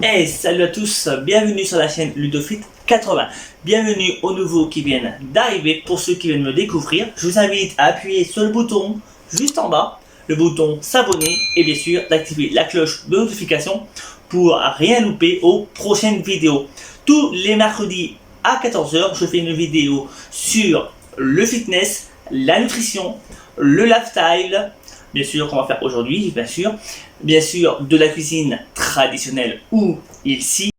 Hey, salut à tous, bienvenue sur la chaîne Ludofit80. Bienvenue aux nouveaux qui viennent d'arriver. Pour ceux qui viennent me découvrir, je vous invite à appuyer sur le bouton juste en bas, le bouton s'abonner et bien sûr d'activer la cloche de notification pour rien louper aux prochaines vidéos. Tous les mercredis à 14 h, je fais une vidéo sur le fitness, la nutrition, le lifestyle, bien sûr qu'on va faire aujourd'hui, bien sûr de la cuisine traditionnelle ou ici.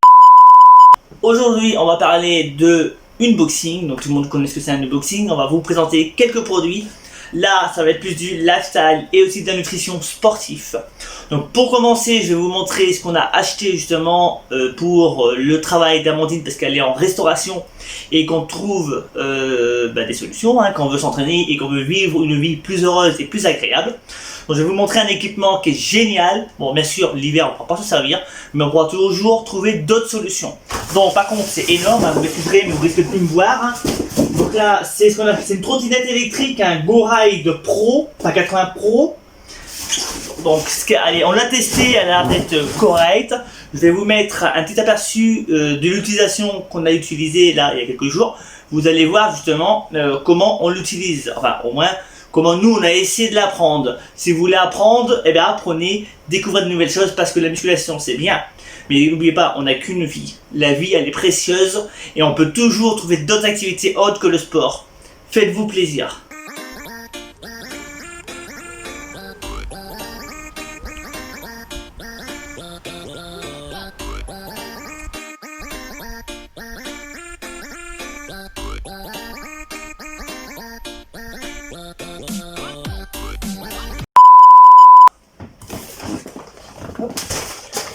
Aujourd'hui on va parler de unboxing, donc tout le monde connaît ce que c'est un unboxing. On va vous présenter quelques produits. Là ça va être plus du lifestyle et aussi de la nutrition sportive. Donc pour commencer, je vais vous montrer ce qu'on a acheté justement pour le travail d'Amandine, parce qu'elle est en restauration et qu'on trouve des solutions quand on veut s'entraîner et qu'on veut vivre une vie plus heureuse et plus agréable. Donc je vais vous montrer un équipement qui est génial. Bon, bien sûr l'hiver on ne pourra pas se servir, mais on pourra toujours trouver d'autres solutions. Donc par contre c'est énorme, vous m'excuserez mais vous risquez de plus me voir. Donc là c'est ce qu'on appelle, c'est une trottinette électrique, un Go Ride Pro, enfin 80 Pro. Donc allez, on l'a testé, elle a l'air d'être correcte. Je vais vous mettre un petit aperçu de l'utilisation qu'on a utilisée là il y a quelques jours. Vous allez voir justement comment on l'utilise, enfin au moins comment nous on a essayé de l'apprendre. Si vous voulez apprendre, eh bien apprenez, découvrez de nouvelles choses, parce que la musculation c'est bien. Mais n'oubliez pas, on n'a qu'une vie. La vie elle est précieuse et on peut toujours trouver d'autres activités autres que le sport. Faites-vous plaisir.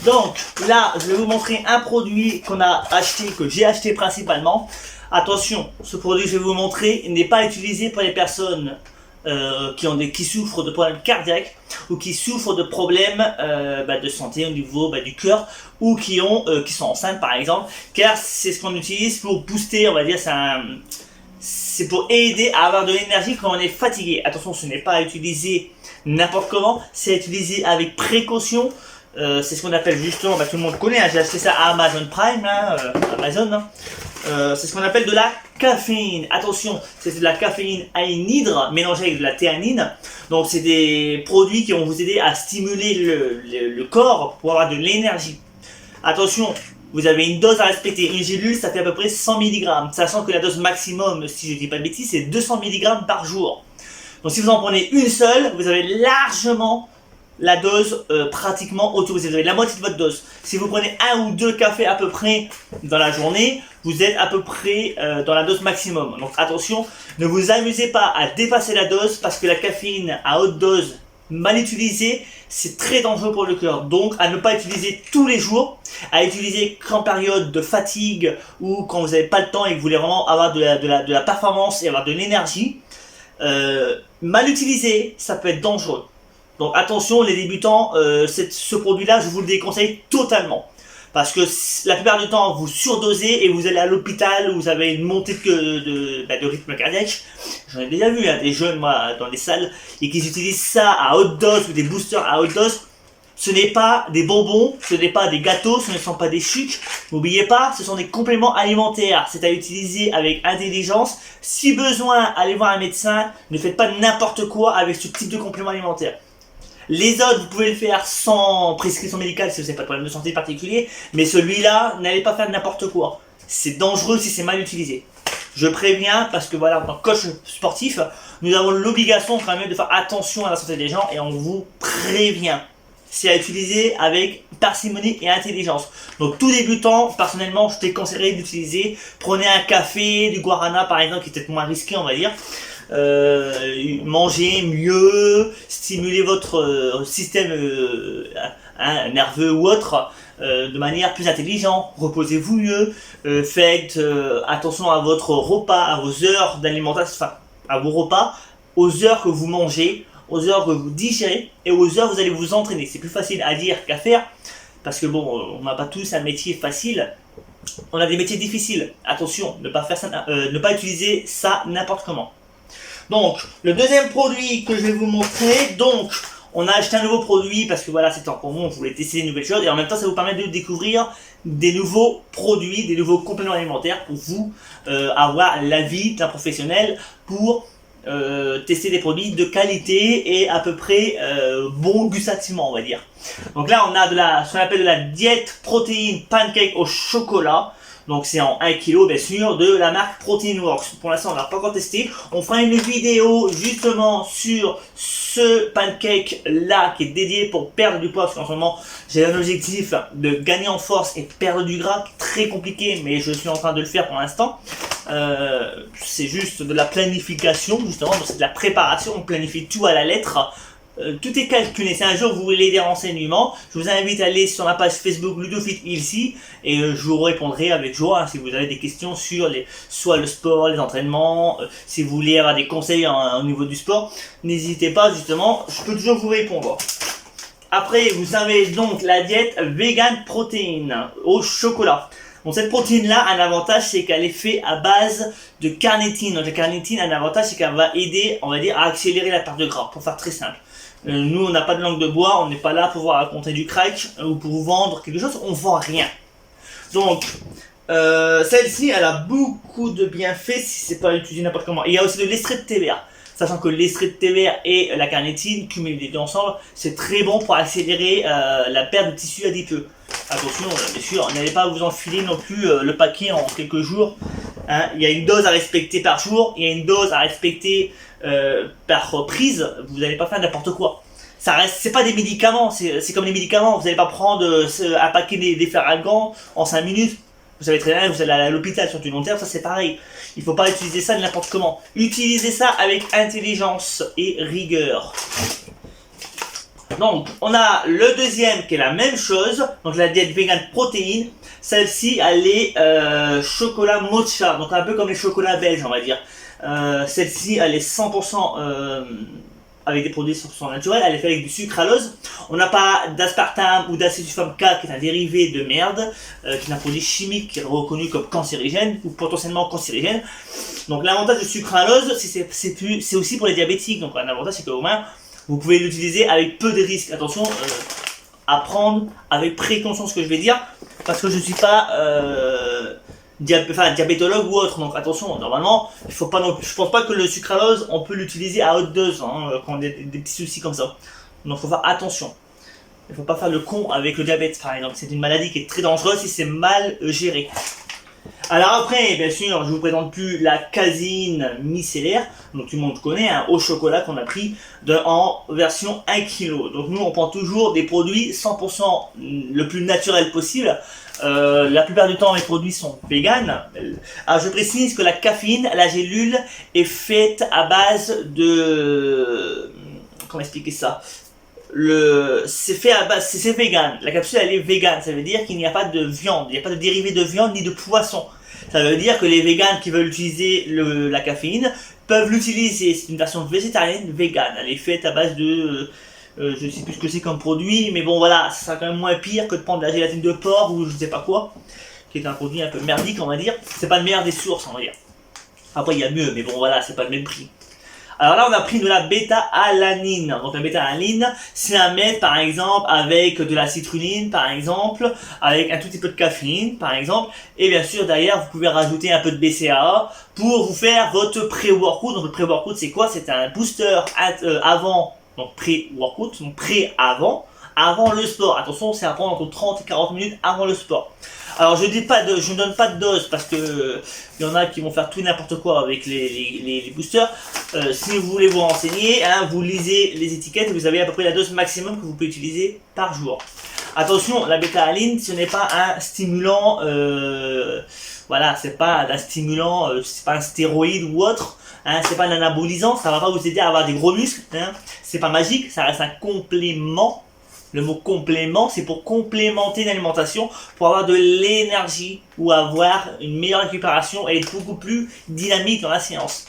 Donc là, je vais vous montrer un produit qu'on a acheté, que j'ai acheté principalement. Attention, ce produit que je vais vous montrer n'est pas utilisé pour les personnes qui souffrent de problèmes cardiaques ou qui souffrent de problèmes de santé au niveau du cœur, ou qui sont enceintes par exemple, car c'est ce qu'on utilise pour booster, on va dire, c'est pour aider à avoir de l'énergie quand on est fatigué. Attention, ce n'est pas à utiliser n'importe comment, c'est à utiliser avec précaution. C'est ce qu'on appelle justement, tout le monde connaît, j'ai acheté ça à Amazon Prime, Amazon. C'est ce qu'on appelle de la caféine. Attention, c'est de la caféine anhydre mélangée avec de la théanine. Donc c'est des produits qui vont vous aider à stimuler le corps pour avoir de l'énergie. Attention, vous avez une dose à respecter. Une gélule, ça fait à peu près 100 mg, sachant que la dose maximum, si je ne dis pas de bêtises, c'est 200 mg par jour. Donc si vous en prenez une seule, vous avez largement la dose pratiquement autorisée. Vous avez la moitié de votre dose. Si vous prenez un ou deux cafés à peu près dans la journée, vous êtes à peu près dans la dose maximum. Donc attention, ne vous amusez pas à dépasser la dose, parce que la caféine à haute dose mal utilisée, c'est très dangereux pour le cœur. Donc à ne pas utiliser tous les jours, à utiliser qu'en période de fatigue ou quand vous n'avez pas le temps et que vous voulez vraiment avoir de la performance et avoir de l'énergie. Mal utilisé, ça peut être dangereux. Donc attention les débutants, ce produit-là, je vous le déconseille totalement. Parce que la plupart du temps, vous surdosez et vous allez à l'hôpital où vous avez une montée de rythme cardiaque. J'en ai déjà vu des jeunes dans les salles et qui utilisent ça à haute dose, ou des boosters à haute dose. Ce n'est pas des bonbons, ce n'est pas des gâteaux, ce ne sont pas des sucres. N'oubliez pas, ce sont des compléments alimentaires. C'est à utiliser avec intelligence. Si besoin, allez voir un médecin. Ne faites pas n'importe quoi avec ce type de complément alimentaire. Les autres, vous pouvez le faire sans prescription médicale si vous n'avez pas de problème de santé particulier, mais celui-là, n'allez pas faire n'importe quoi. C'est dangereux si c'est mal utilisé. Je préviens, parce que voilà, en tant que coach sportif, nous avons l'obligation quand même de faire attention à la santé des gens, et on vous prévient. C'est à utiliser avec parcimonie et intelligence. Donc tout débutant, personnellement, je te conseillerais d'utiliser. Prenez un café, du guarana par exemple, qui est peut-être moins risqué, on va dire. Mangez mieux, stimulez votre système nerveux ou autre de manière plus intelligente, reposez-vous mieux, faites attention à votre repas, à vos heures d'alimentation, enfin à vos repas, aux heures que vous mangez, aux heures que vous digérez et aux heures que vous allez vous entraîner. C'est plus facile à dire qu'à faire, parce que bon, on n'a pas tous un métier facile, on a des métiers difficiles. Attention, ne pas faire ça, ne pas utiliser ça n'importe comment. Donc, le deuxième produit que je vais vous montrer, donc, On a acheté un nouveau produit parce que voilà, c'est en commun, on voulait tester des nouvelles choses et en même temps ça vous permet de découvrir des nouveaux produits, des nouveaux compléments alimentaires pour vous avoir l'avis d'un professionnel pour tester des produits de qualité et à peu près bon gustativement, on va dire. Donc là on a ce qu'on appelle de la diète protéine pancake au chocolat. Donc c'est en 1 kg bien sûr de la marque Protein Works. Pour l'instant on n'a pas encore testé. On fera une vidéo justement sur ce pancake là qui est dédié pour perdre du poids. Parce qu'en ce moment j'ai un objectif de gagner en force et perdre du gras. Très compliqué mais je suis en train de le faire pour l'instant. C'est juste de la planification justement. Donc c'est de la préparation. On planifie tout à la lettre. Tout est calculé. Si un jour vous voulez des renseignements, je vous invite à aller sur ma page Facebook Ludofit ici et je vous répondrai avec joie si vous avez des questions sur soit le sport, les entraînements, si vous voulez avoir des conseils au niveau du sport, n'hésitez pas justement, je peux toujours vous répondre. Après, vous avez donc la diète vegan protéine au chocolat. Donc cette protéine-là, un avantage, c'est qu'elle est faite à base de carnitine. Donc la carnitine, un avantage, c'est qu'elle va aider, on va dire, à accélérer la perte de gras, pour faire très simple. Nous, on n'a pas de langue de bois, on n'est pas là pour vous raconter du crack ou pour vous vendre quelque chose, on vend rien. Donc, celle-ci, elle a beaucoup de bienfaits si c'est pas utilisé n'importe comment. Et il y a aussi de l'extrait de thé vert. Sachant que l'extrait de thé vert et la carnitine, cumulés les deux ensemble, c'est très bon pour accélérer la perte de tissu adipeux. Attention, bien sûr, n'allez pas vous enfiler non plus le paquet en quelques jours. Hein. Il y a une dose à respecter par jour, il y a une dose à respecter par prise. Vous n'allez pas faire n'importe quoi. Ça reste, c'est pas des médicaments, c'est comme les médicaments. Vous n'allez pas prendre un paquet des Ferragans en 5 minutes. Vous savez très bien, vous allez à l'hôpital sur du long terme, ça c'est pareil. Il faut pas utiliser ça n'importe comment. Utilisez ça avec intelligence et rigueur. Donc, on a le deuxième qui est la même chose, donc la diète vegan protéine. Celle-ci, elle est chocolat mocha, donc un peu comme les chocolats belges, on va dire. Celle-ci, elle est 100% avec des produits 100% naturels, elle est faite avec du sucralose. On n'a pas d'aspartame ou d'acésulfame K, qui est un dérivé de merde, qui est un produit chimique qui est reconnu comme cancérigène ou potentiellement cancérigène. Donc l'avantage de sucralose, c'est aussi pour les diabétiques. Donc un avantage, c'est qu'au moins, vous pouvez l'utiliser avec peu de risques. Attention, à prendre avec précaution ce que je vais dire, parce que je ne suis pas diabétologue ou autre. Donc attention, normalement, il faut pas je pense pas que le sucralose, on peut l'utiliser à haute dose hein, quand on a des petits soucis comme ça. Donc il faut faire attention. Il ne faut pas faire le con avec le diabète par exemple. C'est une maladie qui est très dangereuse si c'est mal géré. Alors après, bien sûr, je vous présente plus la caséine micellaire, donc tout le monde connaît, hein, au chocolat qu'on a pris en version 1 kg. Donc nous, on prend toujours des produits 100% le plus naturel possible. La plupart du temps, les produits sont véganes. Alors je précise que la caféine, la gélule, est faite à base de... Comment expliquer ça ? C'est fait à base, c'est vegan. La capsule elle est vegan, ça veut dire qu'il n'y a pas de viande, il n'y a pas de dérivé de viande ni de poisson. Ça veut dire que les végans qui veulent utiliser la caféine peuvent l'utiliser. C'est une version végétarienne vegan. Elle est faite à base de, je ne sais plus ce que c'est comme produit, mais bon voilà, ça sera quand même moins pire que de prendre de la gélatine de porc ou je ne sais pas quoi, qui est un produit un peu merdique on va dire. C'est pas le meilleur des sources on va dire. Après il y a mieux, mais bon voilà, c'est pas le même prix. Alors là, on a pris de la bêta-alanine. Donc la bêta-alanine, c'est à mettre par exemple avec de la citrulline, par exemple, avec un tout petit peu de caféine, par exemple. Et bien sûr, derrière, vous pouvez rajouter un peu de BCAA pour vous faire votre pré-workout. Donc le pré-workout, c'est quoi? C'est un booster avant, donc pré-workout, donc pré-avant le sport. Attention, c'est à prendre entre 30 et 40 minutes avant le sport. Alors je ne donne pas de dose parce que il y en a qui vont faire tout n'importe quoi avec les boosters. Si vous voulez vous renseigner, hein, vous lisez les étiquettes et vous avez à peu près la dose maximum que vous pouvez utiliser par jour. Attention, la bêta-alanine, ce n'est pas un stimulant, voilà, c'est pas un stimulant, c'est pas un stéroïde ou autre. Hein, c'est pas un anabolisant, ça va pas vous aider à avoir des gros muscles. Hein, c'est pas magique, ça reste un complément. Le mot complément, c'est pour complémenter une alimentation, pour avoir de l'énergie ou avoir une meilleure récupération et être beaucoup plus dynamique dans la séance.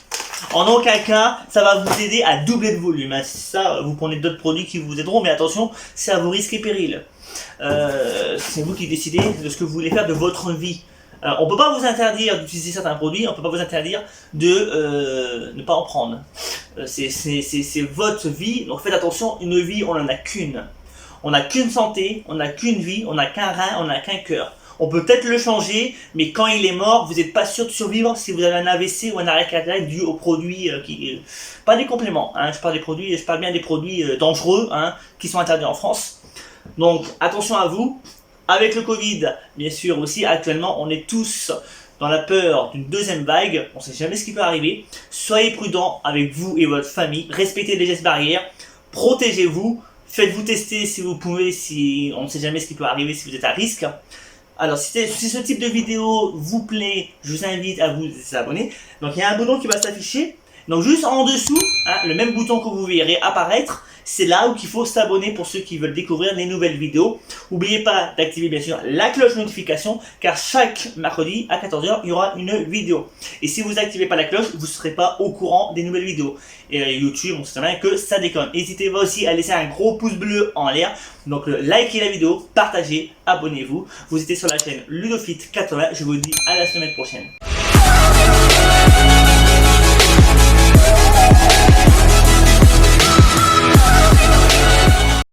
En aucun cas, ça va vous aider à doubler de volume. Hein. Ça, vous prenez d'autres produits qui vous aideront, mais attention, c'est à vos risques et périls. C'est vous qui décidez de ce que vous voulez faire de votre vie. On peut pas vous interdire d'utiliser certains produits, on peut pas vous interdire de ne pas en prendre. C'est votre vie, donc faites attention, une vie on en a qu'une. On n'a qu'une santé, on n'a qu'une vie, on n'a qu'un rein, on n'a qu'un cœur. On peut peut-être le changer, mais quand il est mort, vous n'êtes pas sûr de survivre si vous avez un AVC ou un arrêt cardiaque dû aux produits pas des compléments, hein, je parle bien des produits dangereux hein, qui sont interdits en France. Donc attention à vous. Avec le Covid, bien sûr aussi, actuellement, on est tous dans la peur d'une deuxième vague. On ne sait jamais ce qui peut arriver. Soyez prudents avec vous et votre famille. Respectez les gestes barrières. Protégez-vous. Faites-vous tester si vous pouvez, si on ne sait jamais ce qui peut arriver si vous êtes à risque. Alors, si ce type de vidéo vous plaît, je vous invite à vous abonner. Donc, il y a un bouton qui va s'afficher. Donc, juste en dessous, hein, le même bouton que vous verrez apparaître, c'est là où il faut s'abonner pour ceux qui veulent découvrir les nouvelles vidéos. N'oubliez pas d'activer bien sûr la cloche de notification, car chaque mercredi à 14 h, il y aura une vidéo. Et si vous n'activez pas la cloche, vous ne serez pas au courant des nouvelles vidéos. Et YouTube, on sait bien que ça déconne. N'hésitez pas aussi à laisser un gros pouce bleu en l'air. Donc, likez la vidéo, partagez, abonnez-vous. Vous étiez sur la chaîne Ludofit 80. Je vous dis à la semaine prochaine.